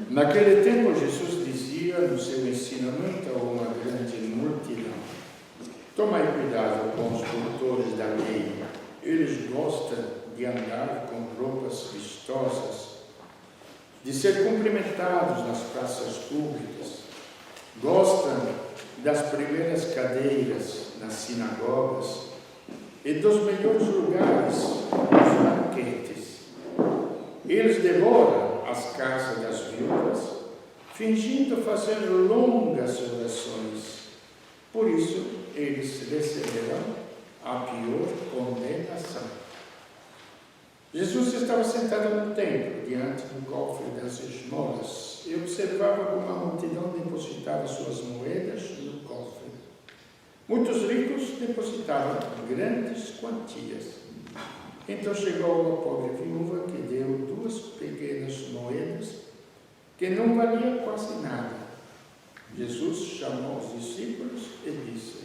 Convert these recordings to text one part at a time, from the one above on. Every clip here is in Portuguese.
Naquele tempo Jesus dizia no seu ensinamento a uma grande multidão: tomai cuidado com os doutores da lei. Eles gostam de andar com roupas vistosas, de ser cumprimentados nas praças públicas, gostam das primeiras cadeiras nas sinagogas e dos melhores lugares nos banquetes. Eles devoram as casas das viúvas, fingindo fazer longas orações. Por isso, eles receberão a pior condenação. Jesus estava sentado no templo, diante do cofre das esmolas, e observava como a multidão depositava suas moedas no cofre. Muitos ricos depositavam grandes quantias. Então chegou a pobre viúva que deu 2 pequenas moedas, que não valia quase nada. Jesus chamou os discípulos e disse: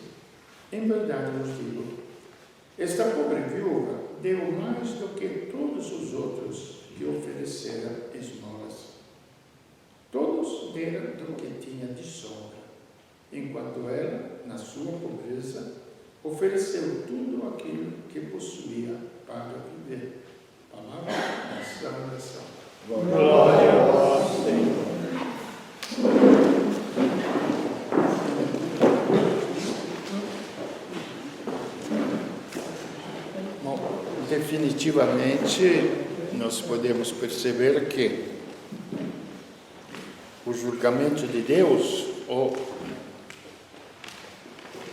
em verdade vos digo, esta pobre viúva deu mais do que todos os outros que ofereceram esmolas. Todos deram do que tinha de sobra, enquanto ela, na sua pobreza, ofereceu tudo aquilo que possuía para viver. Palavra da salvação. Glória a vós, Senhor. Bom, definitivamente, nós podemos perceber que o julgamento de Deus, ou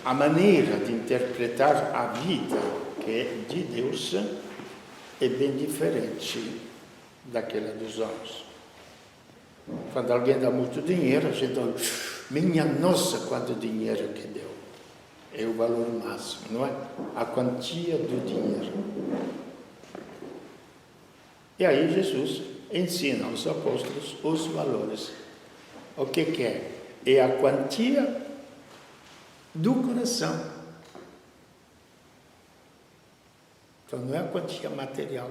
a maneira de interpretar a vida que é de Deus, é bem diferente daquela dos homens. Quando alguém dá muito dinheiro, a gente olha, minha nossa, quanto dinheiro que deu. É o valor máximo, não é? A quantia do dinheiro. E aí Jesus ensina aos apóstolos os valores. O que é? É a quantia do coração. Então não é a quantia material.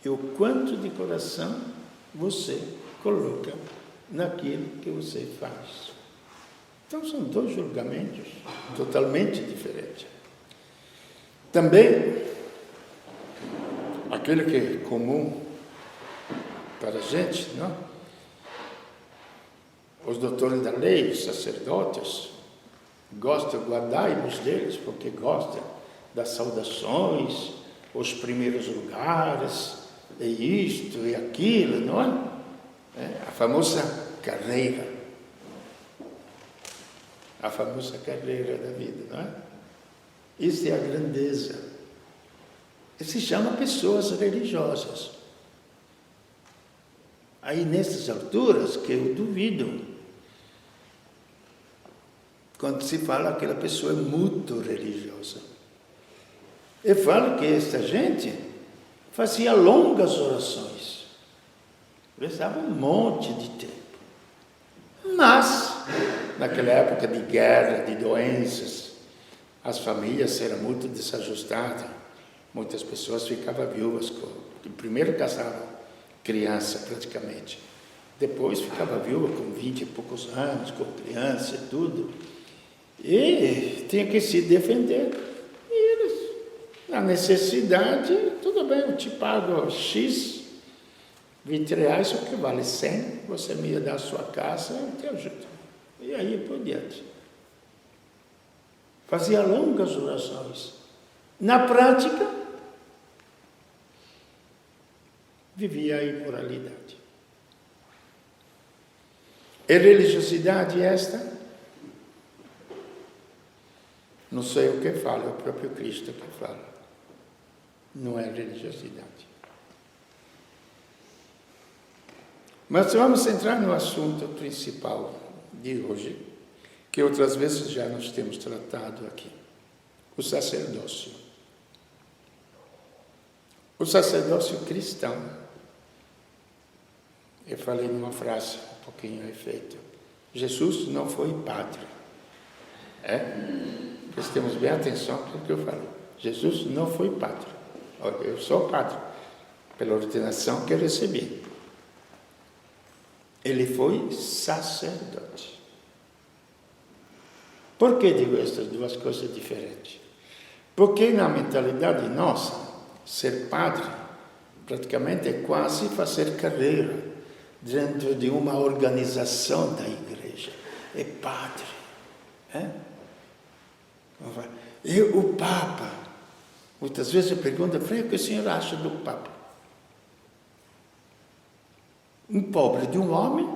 É o quanto de coração você coloca naquilo que você faz. Então são 2 julgamentos totalmente diferentes. Também, aquele que é comum para a gente, não? Os doutores da lei, os sacerdotes, gostam, guardai-vos deles, porque gostam das saudações, os primeiros lugares, e isto e aquilo, não é? A famosa carreira. A famosa carreira da vida, não é? Isso é a grandeza. E se chama pessoas religiosas. Aí, nessas alturas, que eu duvido, quando se fala que aquela pessoa é muito religiosa. Eu falo que esta gente fazia longas orações, precisava um monte de tempo. Mas, naquela época de guerra, de doenças, as famílias eram muito desajustadas. Muitas pessoas ficavam viúvas, primeiro casavam criança praticamente. Depois ficava viúva com 20 e poucos anos, com criança e tudo. E tinha que se defender. E eles, na necessidade, tudo bem, eu te pago X, 20 reais, o que vale 100, você me ia dar a sua casa, eu te ajudo. E aí por diante. Fazia longas orações. Na prática, vivia a imoralidade. É religiosidade esta? Não sei o que fala, é o próprio Cristo que fala. Não é religiosidade. Mas vamos entrar no assunto principal de hoje, que outras vezes já nós temos tratado aqui. O sacerdócio. O sacerdócio cristão. Eu falei numa frase um pouquinho a efeito. Jesus não foi padre. Prestemos bem atenção no que eu falo. Jesus não foi padre. Eu sou padre, pela ordenação que eu recebi. ele foi sacerdote. Por que digo estas duas coisas diferentes? Porque na mentalidade nossa, ser padre praticamente é quase fazer carreira dentro de uma organização da igreja. É padre. E o Papa, muitas vezes eu pergunto, Frei, o que o senhor acha do Papa? Um pobre de um homem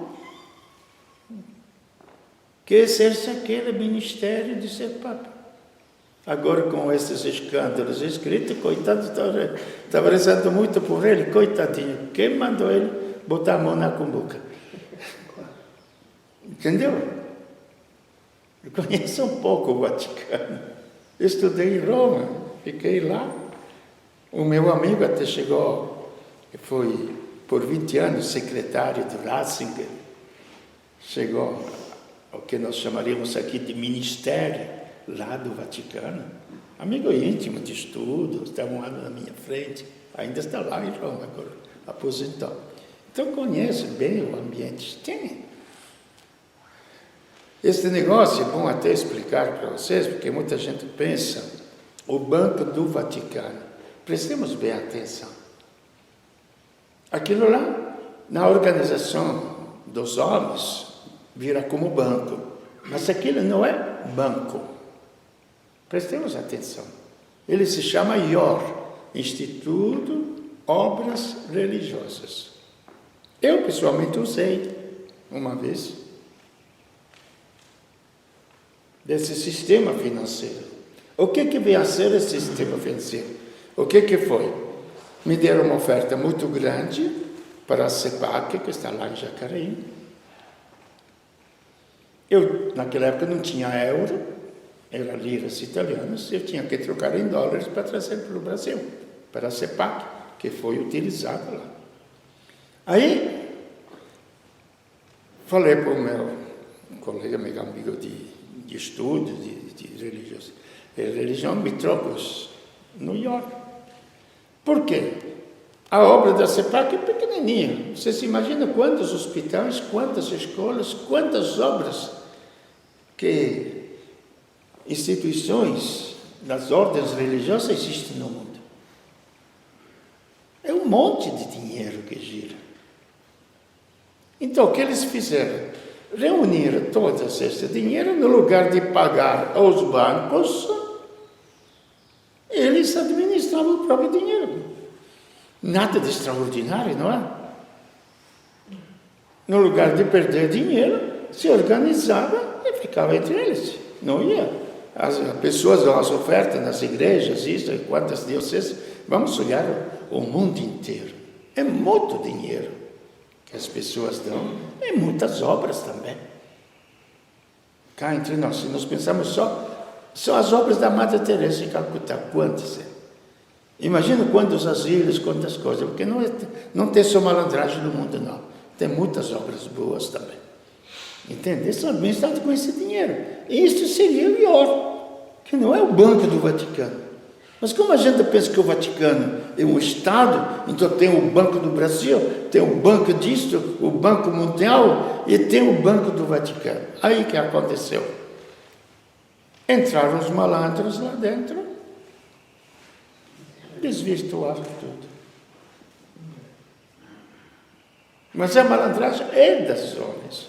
que exerce aquele ministério de ser Papa. Agora, com esses escândalos escritos, coitado, estava rezando muito por ele, coitadinho. Quem mandou ele botar a mão na cumbuca? Entendeu? Eu conheço um pouco o Vaticano. Eu estudei em Roma, fiquei lá. O meu amigo até chegou, foi por 20 anos secretário do Ratzinger. Chegou ao que nós chamaríamos aqui de ministério, lá do Vaticano. Amigo íntimo de estudo, estava um ano na minha frente, ainda está lá em Roma, agora aposentou. Então conhece bem o ambiente. Tem. Este negócio é bom até explicar para vocês, porque muita gente pensa, o Banco do Vaticano. Prestemos bem atenção. Aquilo lá, na organização dos homens, vira como banco. Mas aquilo não é banco. Prestemos atenção. Ele se chama IOR, Instituto Obras Religiosas. Eu, pessoalmente, usei uma vez desse sistema financeiro. O que vem a ser esse sistema financeiro? O que foi? Me deram uma oferta muito grande para a CEPAC, que está lá em Jacareí. Eu, naquela época, não tinha euro, era liras italianas, eu tinha que trocar em dólares para trazer para o Brasil, para a CEPAC, que foi utilizada lá. Aí, falei para o meu colega, meu amigo de estudo, de religião, me trocos no York. Por quê? A obra da CEPAC é pequenininha. Você se imagina quantos hospitais, quantas escolas, quantas obras que instituições das ordens religiosas existem no mundo. É um monte de dinheiro que gira. Então, o que eles fizeram? Reunir todo esse dinheiro no lugar de pagar aos bancos, eles administravam o próprio dinheiro. Nada de extraordinário, não é? No lugar de perder dinheiro, se organizava e ficava entre eles. Não ia. As pessoas dão as ofertas nas igrejas, isso, quantas dioceses. Vamos olhar o mundo inteiro. É muito dinheiro que as pessoas dão. E muitas obras também. Cá entre nós, se nós pensamos só as obras da Madre Teresa de Calcutá, quantas é? Imagina quantos asilos, quantas coisas, porque não tem só malandragem no mundo, não. Tem muitas obras boas também. Entende? Eles são administrados com esse dinheiro. E isso seria o IOR, que não é o Banco do Vaticano. Mas como a gente pensa que o Vaticano é um Estado, então tem o Banco do Brasil, tem o Banco disto, o Banco Mundial e tem o Banco do Vaticano. Aí que aconteceu? Entraram os malandros lá dentro, desvirtuaram tudo. Mas a malandragem é das homens,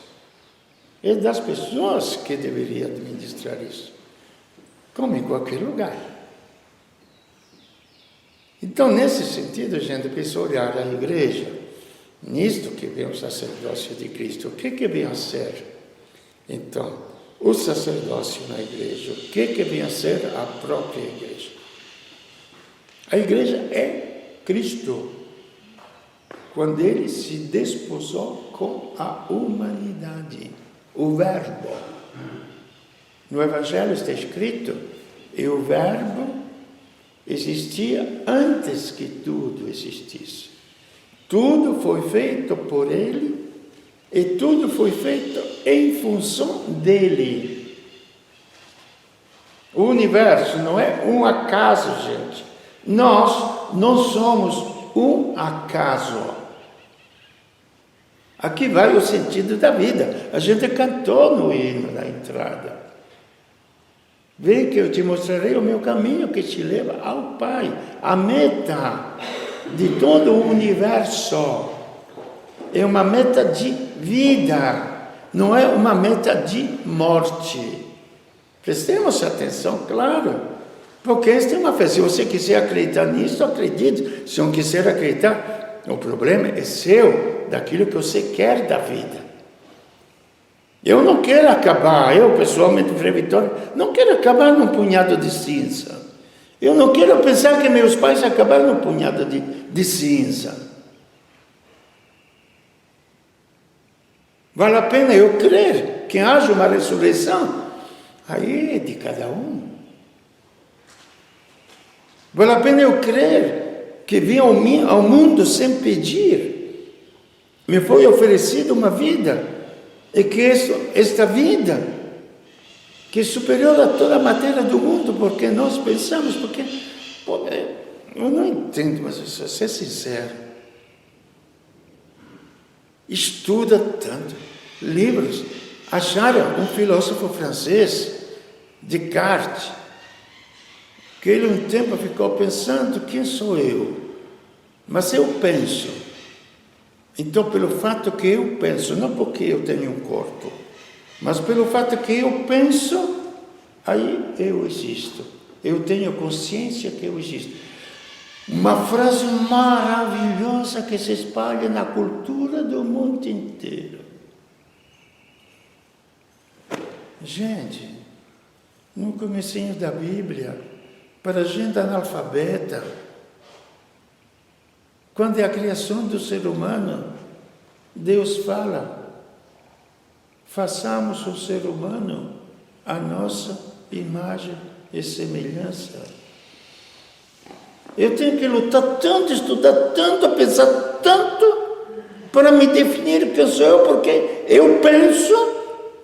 é das pessoas que deveriam administrar isso, como em qualquer lugar. Então, nesse sentido, a gente precisa olhar a igreja, nisto que vem o sacerdócio de Cristo. O que vem a ser? Então, o sacerdócio na igreja, o que vem a ser a própria igreja? A igreja é Cristo, quando ele se desposou com a humanidade, o Verbo. No Evangelho está escrito, e o Verbo existia antes que tudo existisse. Tudo foi feito por ele e tudo foi feito em função dele. O universo não é um acaso, gente. Nós não somos um acaso. Aqui vai o sentido da vida. A gente cantou no hino da entrada. Vem que eu te mostrarei o meu caminho que te leva ao Pai. A meta de todo o universo é uma meta de vida, não é uma meta de morte. Prestemos atenção, claro, porque esta é uma fé. Se você quiser acreditar nisso, acredite. Se não quiser acreditar, o problema é seu, daquilo que você quer da vida. Eu não quero acabar, eu pessoalmente, Frei Vitório, não quero acabar num punhado de cinza. Eu não quero pensar que meus pais acabaram num punhado de cinza. Vale a pena eu crer que haja uma ressurreição? Aí é de cada um. Vale a pena eu crer que vim ao mundo sem pedir. Me foi oferecida uma vida. E que esta vida, que é superior a toda a matéria do mundo, porque nós pensamos, porque eu não entendo, mas eu ser sincero. Estuda tanto, livros. Acharam um filósofo francês, Descartes, que ele um tempo ficou pensando, quem sou eu? Mas eu penso. Então, pelo fato que eu penso, não porque eu tenho um corpo, mas pelo fato que eu penso, aí eu existo. Eu tenho consciência que eu existo. Uma frase maravilhosa que se espalha na cultura do mundo inteiro. Gente, no comecinho da Bíblia, para a gente analfabeta, quando é a criação do ser humano, Deus fala, façamos o ser humano a nossa imagem e semelhança. Eu tenho que lutar tanto, estudar tanto, pensar tanto, para me definir quem sou eu, porque eu penso,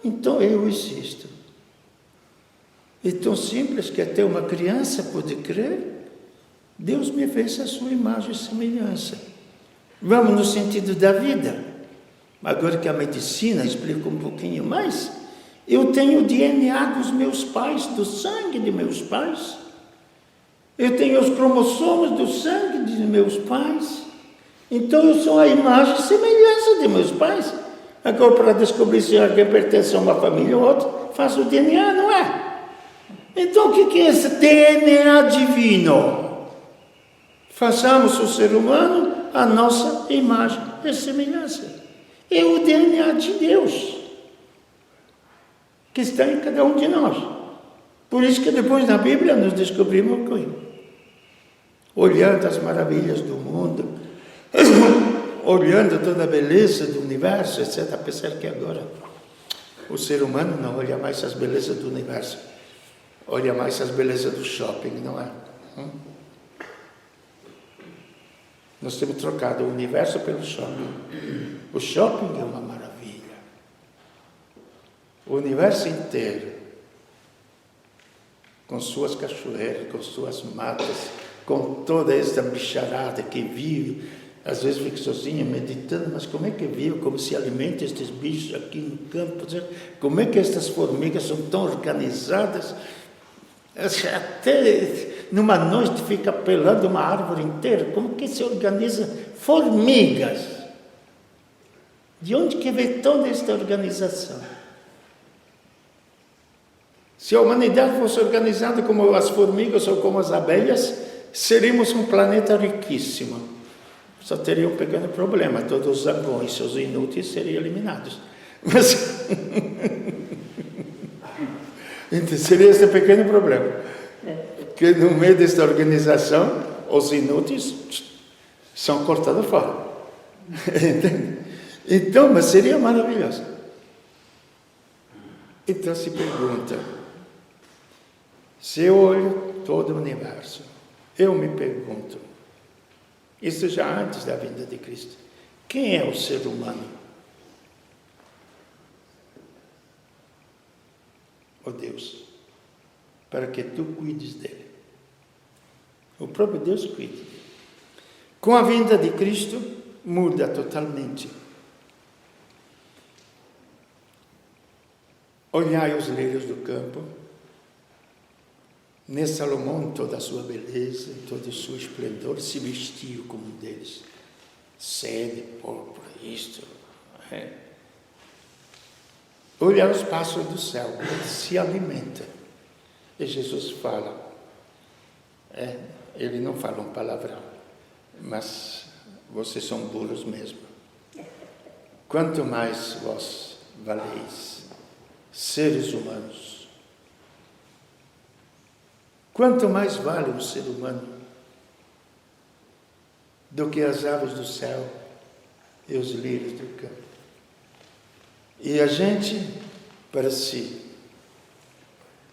então eu existo. É tão simples que até uma criança pode crer. Deus me fez a sua imagem e semelhança. Vamos no sentido da vida. Agora que a medicina explica um pouquinho mais, eu tenho o DNA dos meus pais, do sangue de meus pais. Eu tenho os cromossomos do sangue de meus pais. Então eu sou a imagem e semelhança de meus pais. Agora, para descobrir se alguém pertence a uma família ou outra, faço o DNA, não é? Então o que é esse DNA divino? Façamos o ser humano a nossa imagem e semelhança. É o DNA de Deus que está em cada um de nós. Por isso que depois na Bíblia nós descobrimos que, olhando as maravilhas do mundo, olhando toda a beleza do universo, etc., apesar que agora o ser humano não olha mais as belezas do universo, olha mais as belezas do shopping, não é? Nós temos trocado o universo pelo shopping. O shopping é uma maravilha. O universo inteiro, com suas cachoeiras, com suas matas, com toda esta bicharada que vive, às vezes fico sozinho meditando, mas como é que vive, como se alimenta estes bichos aqui no campo, como é que estas formigas são tão organizadas, até numa noite fica pelando uma árvore inteira. Como que se organiza formigas? De onde que vem toda esta organização? Se a humanidade fosse organizada como as formigas ou como as abelhas, seríamos um planeta riquíssimo. Só teria um pequeno problema, todos os zangões, os inúteis seriam eliminados. Mas então, seria esse pequeno problema. Que no meio desta organização, os inúteis são cortados fora. Entende? Então, mas seria maravilhoso. Então se pergunta, se eu olho todo o universo, eu me pergunto, isso já antes da vinda de Cristo, quem é o ser humano? O Deus, para que tu cuides dele. O próprio Deus cuida dele. Com a vinda de Cristo, muda totalmente. Olhai os lírios do campo, nem Salomão, em toda a sua beleza, em todo o seu esplendor, se vestiu como um deles. Sede, púrpura, isto. Olhai os pássaros do céu, eles se alimentam. E Jesus fala, ele não fala um palavrão, mas vocês são burros mesmo. Quanto mais vós valeis, seres humanos, quanto mais vale um ser humano do que as aves do céu e os lírios do campo. E a gente, para se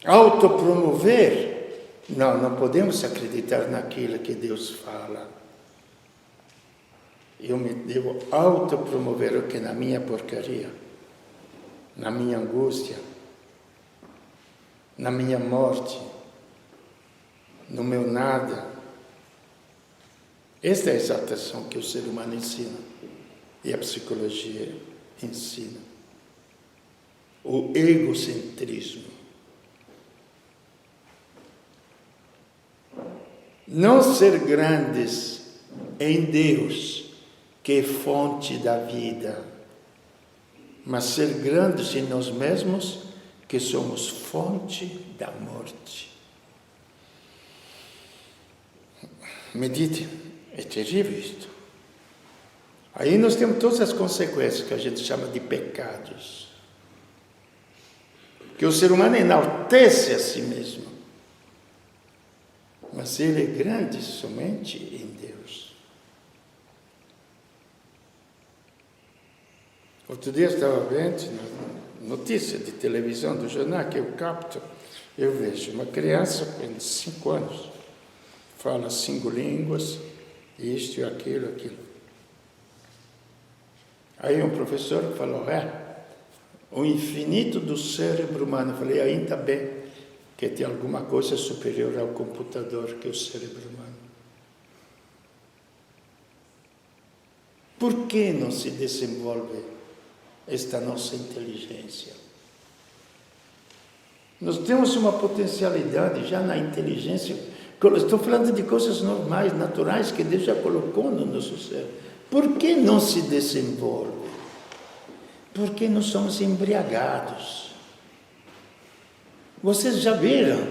autopromover, não podemos acreditar naquilo que Deus fala. Eu me devo autopromover o que na minha porcaria, na minha angústia, na minha morte, no meu nada. Esta é a exaltação que o ser humano ensina e a psicologia ensina. O egocentrismo. Não ser grandes em Deus, que é fonte da vida, mas ser grandes em nós mesmos, que somos fonte da morte. Medite, é terrível isto. Aí nós temos todas as consequências que a gente chama de pecados. Que o ser humano enaltece a si mesmo, mas ele é grande somente em Deus. Outro dia estava vendo notícia de televisão, do jornal que eu capto, eu vejo uma criança com 5 anos, fala 5 línguas, isto e aquilo. Aí um professor falou, o infinito do cérebro humano. Eu falei, ainda bem que tem alguma coisa superior ao computador que é o cérebro humano. Por que não se desenvolve esta nossa inteligência? Nós temos uma potencialidade já na inteligência. Estou falando de coisas normais, naturais, que Deus já colocou no nosso cérebro. Por que não se desenvolve? Porque nós somos embriagados. Vocês já viram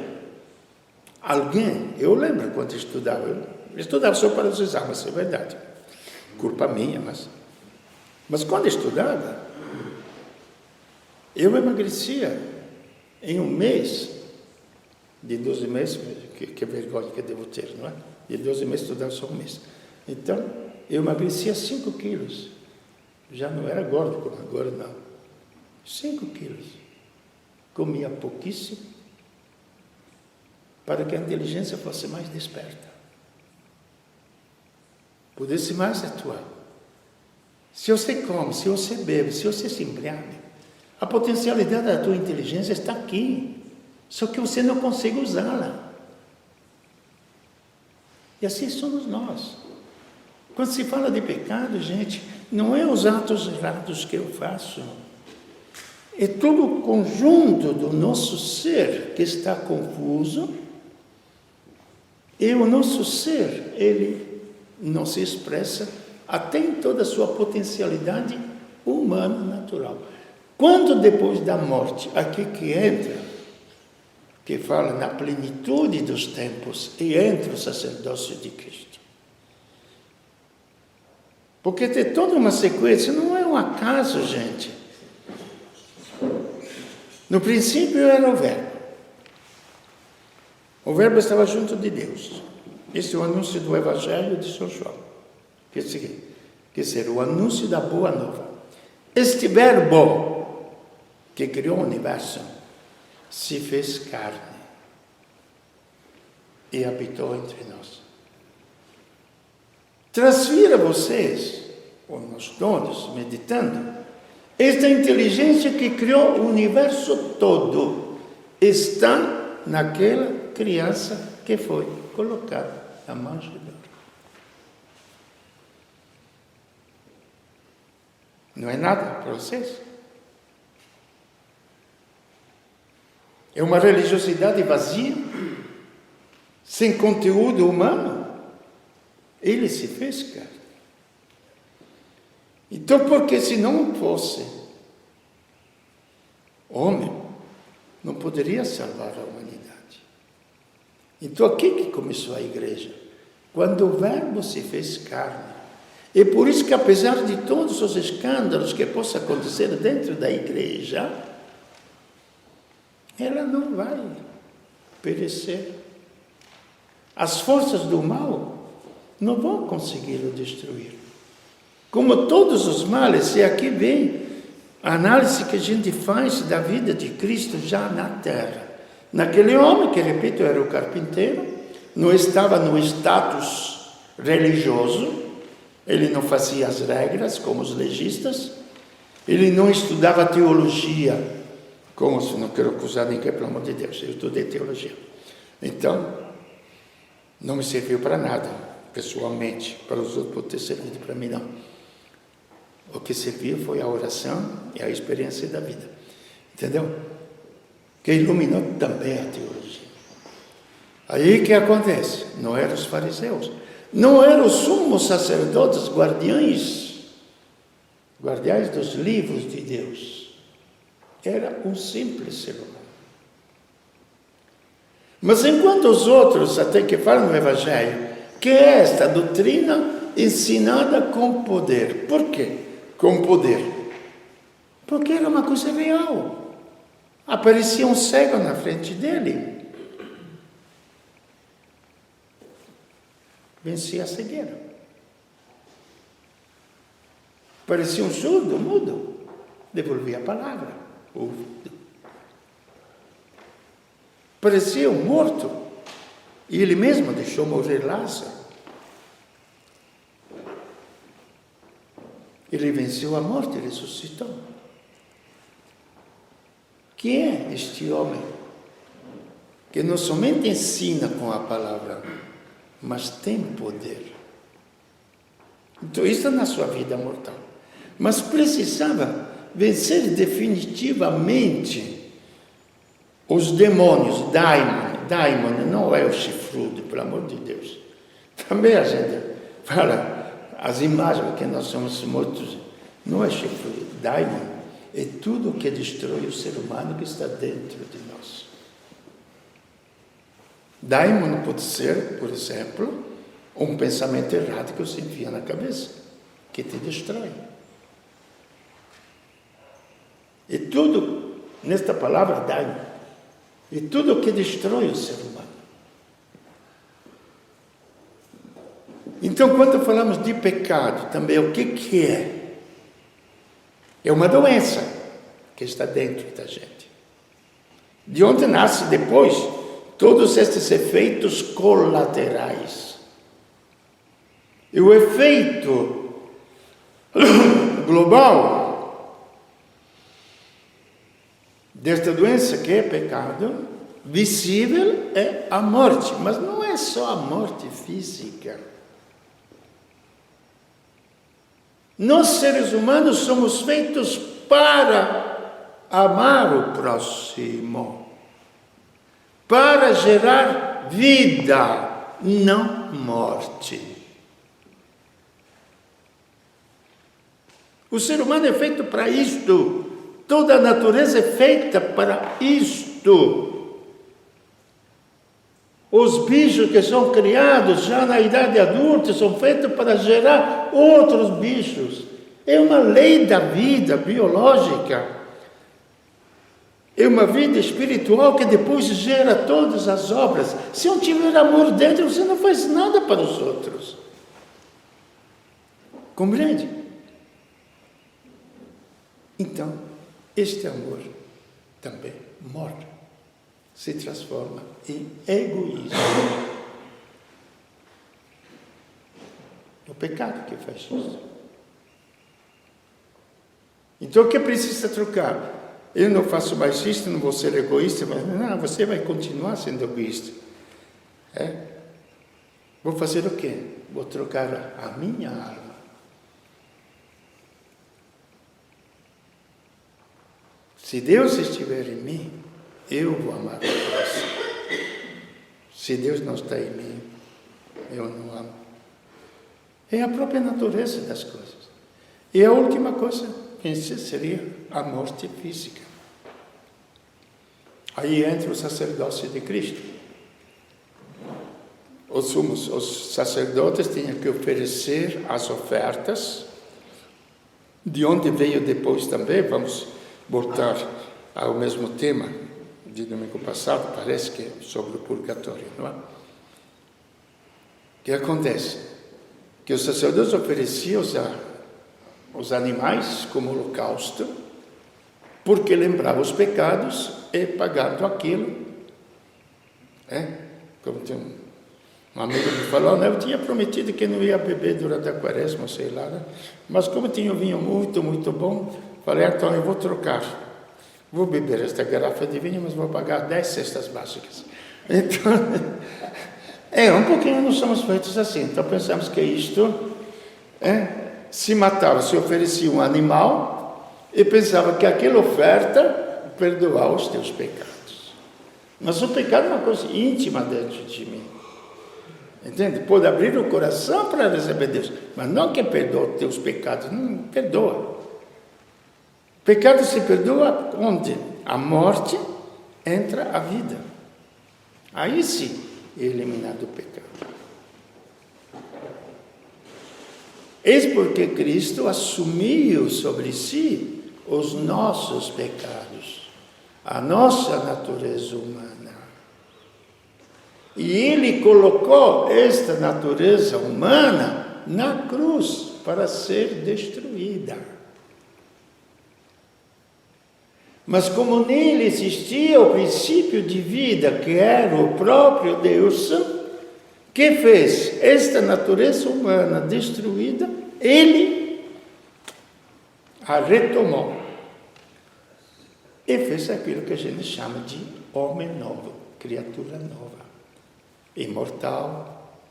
alguém? Eu lembro quando estudava. Eu estudava só para os exames, é verdade. Culpa minha, mas quando estudava, eu emagrecia em um mês, de 12 meses, que vergonha que eu devo ter, não é? De 12 meses estudava só um mês. Então, eu emagrecia 5 quilos. Já não era gordo como agora, não. 5 quilos. Comia pouquíssimo, para que a inteligência fosse mais desperta. Pudesse mais atuar. Se você come, se você bebe, se você se embriaga, a potencialidade da tua inteligência está aqui. Só que você não consegue usá-la. E assim somos nós. Quando se fala de pecado, gente, não é os atos errados que eu faço. É todo o conjunto do nosso ser que está confuso. E o nosso ser, ele não se expressa até em toda a sua potencialidade humana natural. Quando depois da morte, aqui que entra, que fala na plenitude dos tempos, e entra o sacerdócio de Cristo. Porque tem toda uma sequência, não é um acaso, gente. No princípio era o Verbo. O Verbo estava junto de Deus. Esse é o anúncio do Evangelho de São João. Quer dizer, o anúncio da Boa Nova. Este Verbo que criou o universo se fez carne e habitou entre nós. Transfira vocês, ou nós todos, meditando, esta inteligência que criou o universo todo está naquela criança que foi colocada na manjedoura. Não é nada para vocês? É uma religiosidade vazia, sem conteúdo humano. Ele se fez carne. Então, porque se não fosse homem, não poderia salvar a humanidade. Então, aqui que começou a igreja. Quando o Verbo se fez carne. E por isso que, apesar de todos os escândalos que possam acontecer dentro da igreja, ela não vai perecer. As forças do mal não vão conseguir o destruir. Como todos os males, e aqui vem a análise que a gente faz da vida de Cristo já na terra. Naquele homem, que repito, era o carpinteiro, não estava no status religioso, ele não fazia as regras como os legistas, ele não estudava teologia, como se não quero acusar ninguém, pelo amor de Deus, eu estudei teologia. Então, não me serviu para nada, pessoalmente, para os outros pode ter servido, para mim não. O que serviu foi a oração e a experiência da vida. Entendeu? Que iluminou também a teologia. Aí o que acontece? Não eram os fariseus. Não eram os sumos sacerdotes, guardiães dos livros de Deus. Era um simples ser humano. Mas enquanto os outros, até que falam no Evangelho, que é esta doutrina ensinada com poder. Por quê? Com poder. Porque era uma coisa real. Aparecia um cego na frente dele. Vencia a cegueira. Parecia um surdo, mudo. Devolvia a palavra. Ouvido. Parecia um morto. E ele mesmo deixou morrer Lázaro. Ele venceu a morte, ele ressuscitou. Quem é este homem que não somente ensina com a palavra, mas tem poder? Então, isso é na sua vida mortal. Mas precisava vencer definitivamente os demônios, daimon não é o chifrudo, pelo amor de Deus. Também a gente fala, as imagens que nós somos mortos, não é chifrudo, daimon é tudo que destrói o ser humano que está dentro de nós. Daimon pode ser, por exemplo, um pensamento errado que você enfia na cabeça, que te destrói. E tudo, nesta palavra, daimon, e tudo que destrói o ser humano. Então, quando falamos de pecado, também o que é? É uma doença que está dentro da gente. De onde nasce depois todos estes efeitos colaterais. E o efeito global desta doença que é pecado, visível, é a morte. Mas não é só a morte física. Nós, seres humanos, somos feitos para amar o próximo, para gerar vida, não morte. O ser humano é feito para isto, toda a natureza é feita para isto. Os bichos que são criados já na idade adulta são feitos para gerar outros bichos. É uma lei da vida biológica. É uma vida espiritual que depois gera todas as obras. Se não tiver amor dentro, você não faz nada para os outros. Compreende? Então, este amor também morre. Se transforma em egoísmo. É o pecado que faz isso. Então, o que precisa trocar? Eu não faço mais isso, não vou ser egoísta, mas não, você vai continuar sendo egoísta. Vou fazer o quê? Vou trocar a minha alma. Se Deus estiver em mim, eu vou amar o próximo. Se Deus não está em mim, eu não amo. É a própria natureza das coisas. E a última coisa, pense, seria a morte física. Aí entra o sacerdócio de Cristo. Os sacerdotes tinham que oferecer as ofertas, de onde veio depois também, vamos voltar ao mesmo tema de domingo passado, parece que é sobre o purgatório, não é? O que acontece? Que os sacerdotes ofereciam os animais como holocausto, porque lembravam os pecados e pagando aquilo. Como tem um amigo me falou, eu tinha prometido que não ia beber durante a quaresma, sei lá, né? Mas como tinha um vinho muito, muito bom, falei, então eu vou trocar. Vou beber esta garrafa de vinho, mas vou pagar 10 cestas básicas. Então, um pouquinho nós somos feitos assim. Então pensamos que isto, se matava, se oferecia um animal e pensava que aquela oferta perdoava os teus pecados. Mas o pecado é uma coisa íntima dentro de mim. Entende? Pode abrir o coração para receber Deus, mas não que perdoa os teus pecados, não perdoa. Pecado se perdoa onde a morte entra a vida. Aí sim é eliminado o pecado. Eis porque Cristo assumiu sobre si os nossos pecados, a nossa natureza humana. E Ele colocou esta natureza humana na cruz para ser destruída. Mas como nele existia o princípio de vida, que era o próprio Deus, que fez esta natureza humana destruída, Ele a retomou. E fez aquilo que a gente chama de homem novo, criatura nova, imortal,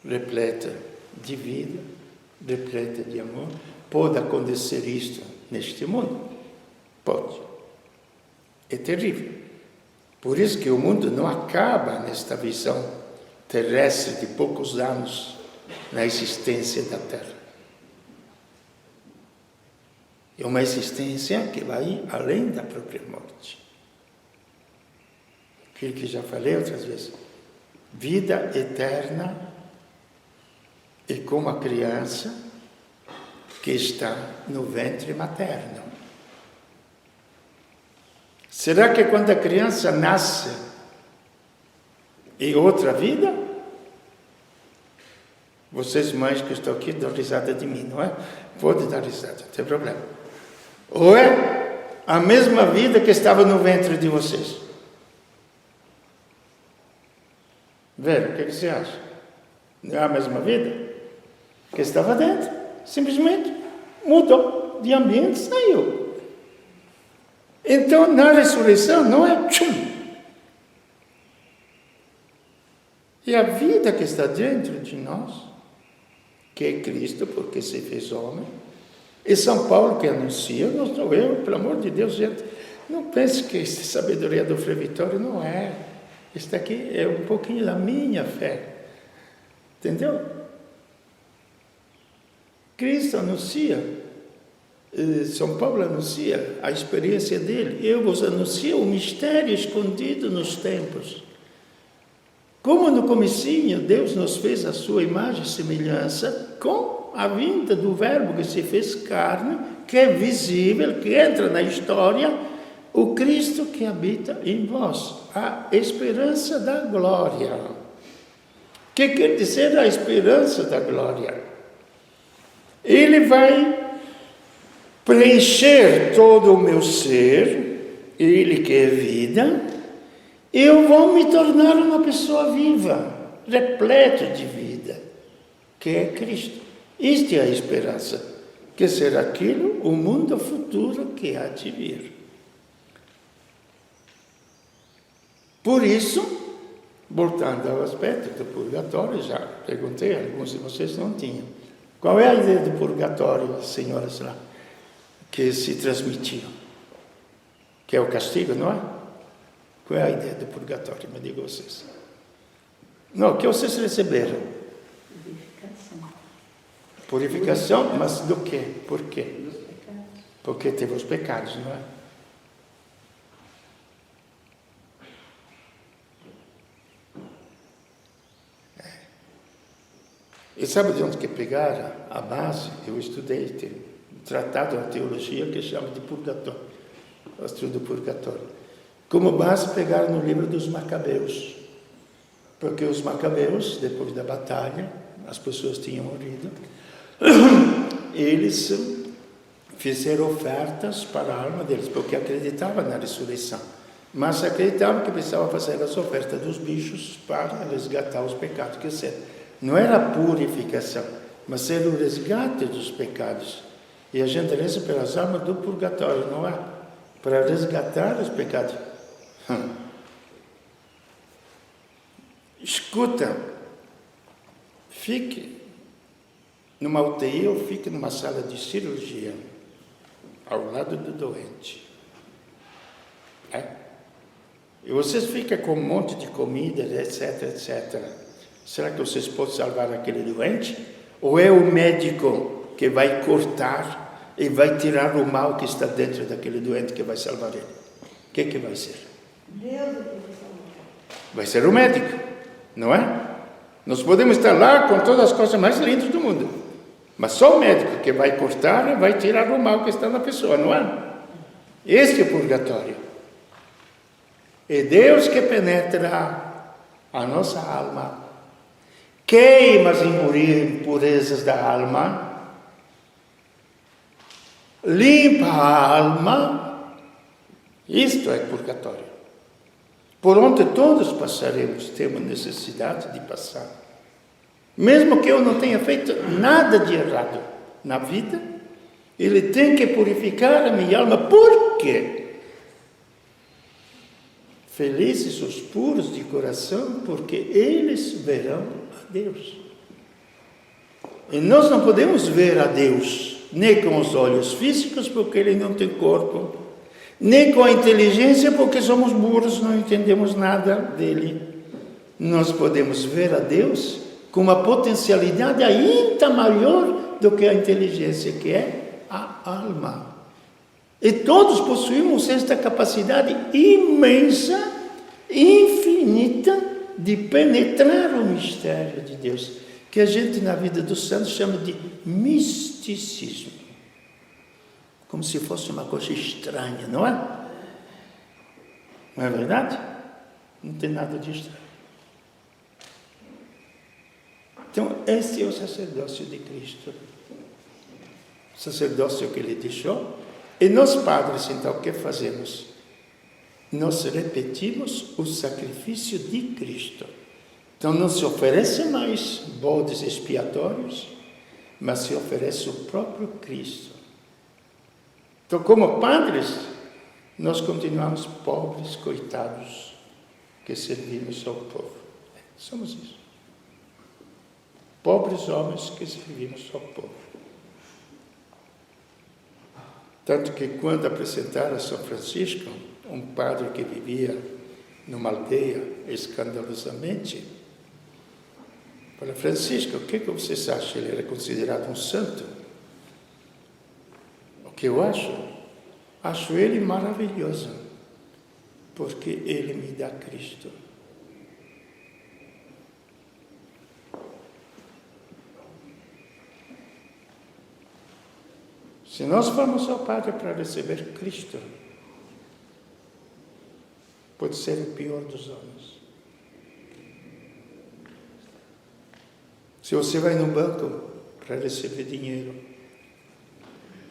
repleta de vida, repleta de amor. Pode acontecer isto neste mundo? Pode. É terrível. Por isso que o mundo não acaba nesta visão terrestre de poucos anos na existência da Terra. É uma existência que vai além da própria morte. Aquilo que já falei outras vezes. Vida eterna é como a criança que está no ventre materno. Será que quando a criança nasce é outra vida? Vocês mães que estão aqui dão risada de mim, não é? Pode dar risada, não tem problema. Ou é a mesma vida que estava no ventre de vocês? Vera, o que você acha? Não é a mesma vida que estava dentro? Simplesmente mudou de ambiente e saiu. Então, na ressurreição, não é tchum. E a vida que está dentro de nós, que é Cristo, porque se fez homem, e São Paulo que anuncia, não sou eu, pelo amor de Deus, gente, não pense que essa sabedoria do Frei Vitório não é. Isso aqui é um pouquinho da minha fé. Entendeu? Cristo anuncia, São Paulo anuncia a experiência dele. Eu vos anuncio o mistério escondido nos tempos. Como no comecinho Deus nos fez a sua imagem e semelhança, com a vinda do Verbo que se fez carne, que é visível, que entra na história, o Cristo que habita em vós, a esperança da glória. O que quer dizer a esperança da glória? Ele vai preencher todo o meu ser, Ele que é vida, e eu vou me tornar uma pessoa viva, repleta de vida, que é Cristo. Esta é a esperança, que será aquilo, o mundo futuro que há de vir. Por isso, voltando ao aspecto do purgatório, já perguntei, alguns de vocês não tinham. Qual é a ideia do purgatório, as senhoras lá, que se transmitiam? Que é o castigo, não é? Qual é a ideia do purgatório? Me digam vocês. Não, o que vocês receberam? Purificação. Purificação, mas do quê? Por quê? Dos pecados. Porque teve os pecados, não é? E sabe de onde que pegaram a base? Eu estudei, tem um tratado na teologia que chama de purgatório, o estudo do purgatório. Como base pegaram no livro dos Macabeus, porque os Macabeus, depois da batalha, as pessoas tinham morrido, eles fizeram ofertas para a alma deles, porque acreditavam na ressurreição, mas acreditavam que precisavam fazer as ofertas dos bichos para resgatar os pecados, quer dizer, não era a purificação, mas era o resgate dos pecados. E a gente reza pelas almas do purgatório, não é? Para resgatar os pecados. Escuta, fique numa UTI ou fique numa sala de cirurgia, ao lado do doente. E vocês ficam com um monte de comida, etc, etc. Será que vocês podem salvar aquele doente? Ou é o médico que vai cortar e vai tirar o mal que está dentro daquele doente que vai salvar ele? O que vai ser? Deus é que vai salvar. Vai ser o médico, não é? Nós podemos estar lá com todas as coisas mais lindas do mundo, mas só o médico que vai cortar e vai tirar o mal que está na pessoa, não é? Este é o purgatório. É Deus que penetra a nossa alma, queima as impurezas da alma, limpa a alma. Isto é purgatório. Por onde todos passaremos, temos necessidade de passar. Mesmo que eu não tenha feito nada de errado na vida, Ele tem que purificar a minha alma. Por quê? Felizes os puros de coração, porque eles verão a Deus. E nós não podemos ver a Deus, nem com os olhos físicos, porque Ele não tem corpo, nem com a inteligência, porque somos burros, não entendemos nada dele. Nós podemos ver a Deus com uma potencialidade ainda maior do que a inteligência, que é a alma. E todos possuímos esta capacidade imensa, infinita, de penetrar o mistério de Deus, que a gente na vida dos santos chama de misticismo. Como se fosse uma coisa estranha, não é? Não é verdade? Não tem nada de estranho. Então, esse é o sacerdócio de Cristo. O sacerdócio que Ele deixou. E nós, padres, então, o que fazemos? Nós repetimos o sacrifício de Cristo. Então, não se oferece mais bodes expiatórios, mas se oferece o próprio Cristo. Então, como padres, nós continuamos pobres, coitados, que servimos ao povo. Somos isso. Pobres homens que servimos ao povo. Tanto que quando apresentaram a São Francisco, um padre que vivia numa aldeia escandalosamente, falou: Francisco, o que vocês acham? Ele era considerado um santo. O que eu acho? Acho ele maravilhoso, porque ele me dá Cristo. Se nós formos ao Padre para receber Cristo, pode ser o pior dos homens. Se você vai no banco para receber dinheiro,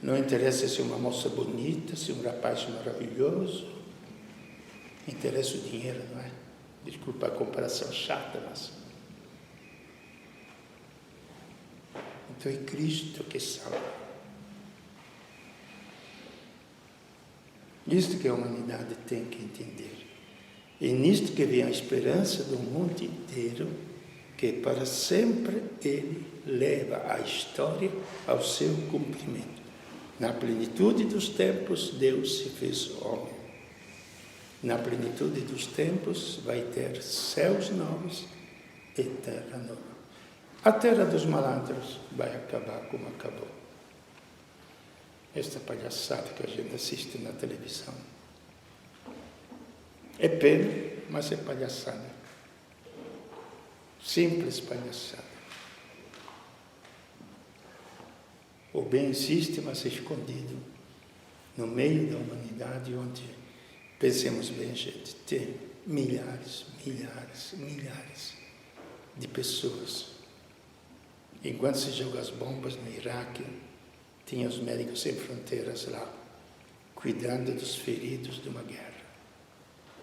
não interessa se é uma moça bonita, se é um rapaz maravilhoso, interessa o dinheiro, não é? Desculpa a comparação chata, mas... Então é Cristo que salva. Isto que a humanidade tem que entender. E nisto que vem a esperança do mundo inteiro, que para sempre Ele leva a história ao seu cumprimento. Na plenitude dos tempos, Deus se fez homem. Na plenitude dos tempos vai ter céus novos e terra nova. A terra dos malandros vai acabar como acabou. Esta palhaçada que a gente assiste na televisão. É pena, mas é palhaçada. Simples palhaçada. O bem existe, mas é escondido no meio da humanidade, onde, pensemos bem, gente, tem milhares de pessoas. Enquanto se jogam as bombas no Iraque, tinha os médicos sem fronteiras lá, cuidando dos feridos de uma guerra.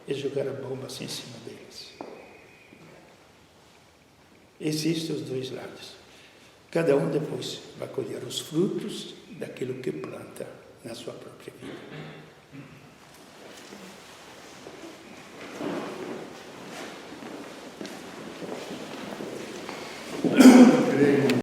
E jogaram bombas em cima deles. Existem os dois lados. Cada um depois vai colher os frutos daquilo que planta na sua própria vida. Creio